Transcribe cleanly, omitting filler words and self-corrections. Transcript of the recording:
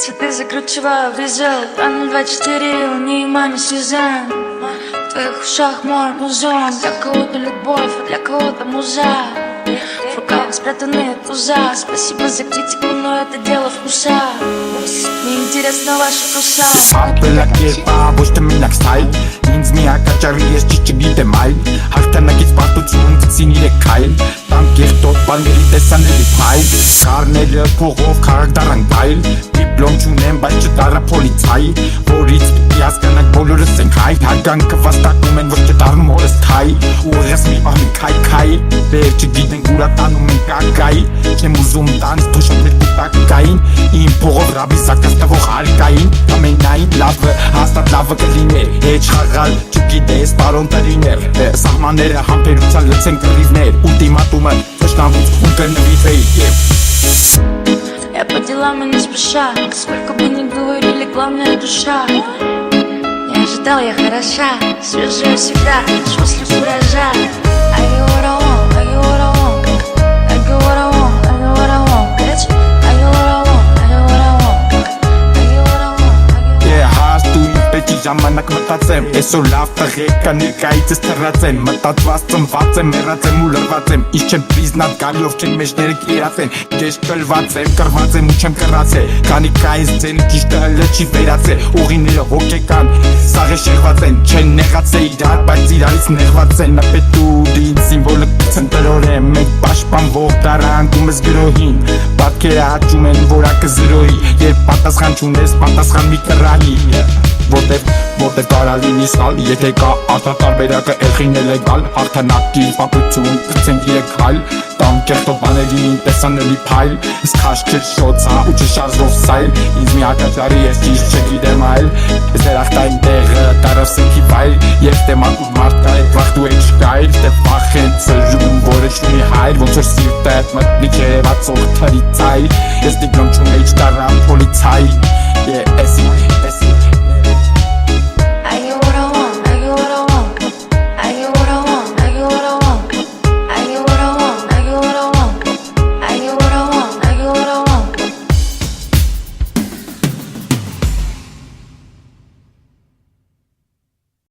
Цветы закручиваю в резол 224, внимание Сюзан. В твоих ушах мой музон. Для кого-то любовь, а для кого-то муза. В руках спрятаны туза. Спасибо за критику, но это дело вкуса. Мне интересно ваша душа. Արտելակերպա ոչ թե մենակ ստայլ Ինձ միակաճարի ես չգիտեմ այլ Հաղթանակից պարտություն ծին իրեք քայլ Տան կեղտոտ բանների տեսանելի փայլ Կարները փողով քաղաք դարան գայլ Դիպլոմ չունեմ, բայց չդարա պոլիցայի Որից պիտի հասկանանք բոլորս ենք հայ Հարգանքը վաստակում են ոչ թե դառնում օրս թայ Ուղեղս մի պահ մի քայ Վեր չգիտենք ուրա տանում ենք ակայի Չեմ ուզում տանց թոշոտներ կուտակային Իմ փողով ռաբի զակաստավող հարկային Ամենայն լավը հաստատ լավը կլիներ Հեչ խաղալ չգիտես պարոն տրիներ Սահմանները համբերության լցեն կռիվներ Ուլտիմատումը թշնամուց ու կնվիվեի Я по делам и не спеша. Сколько бы ни говорили, главное душа. Не ожидал я хороша. Свежая всегда, после куража. I get what I want, I get what I want. I get what I want, I get what I want. Bitch, I get what I want, I get what I want. I get what I want, Yeah, հաստույն պետքի ժամանակ մտածեմ Այսօր լավ տղեկ կա ներկայիցս թռած են Մտածված ծնված եմ, մեռած եմ ու լրված եմ Ինչ չեմ պրիզնատ գալով չեն մեջները կիրած են Կեշ կլված եմ, կրված եմ ու չեմ կրացել Քանի կայս ձենը ճիշտը հլը չի վերացել Ուղիները հոգեկան, սաղը շեղված են Չեն նեղացել իրար, բայց իրարից նեղված են Նպետուրին սիմվոլը կցնտրոր եմ Մենք պաշպանվող տարանքում ես գրոհին Պատկերը հաճում են որակը զրոյի Երբ պատասխան չունես, պատասխան մի կռահի Որտև կարա լինի սալ Եթե կա արտատարբերակը էղին էլեգալ Հաղթանակի պապություն կծենք իրեք հայլ Տան կեղտով բաներին տեսանելի փայլ Իսկ խաշ չշոցա ու չշարժվող սայլ Ինձ մի հակաճարի ես ճիշտ չգիտեմ այլ Ես երախտային տեղը տարավ սենքի վայլ Եվ տեմատ ու մարդկա էտ վախտու էտ շկայլ Դե վախ են ծրում որը չունի հայլ Ոնց որ սիրտը էտ մտնի չերևացող թրի ծայլ Ես դիգլոմ չունեի չտարամ պոլիցայի Ես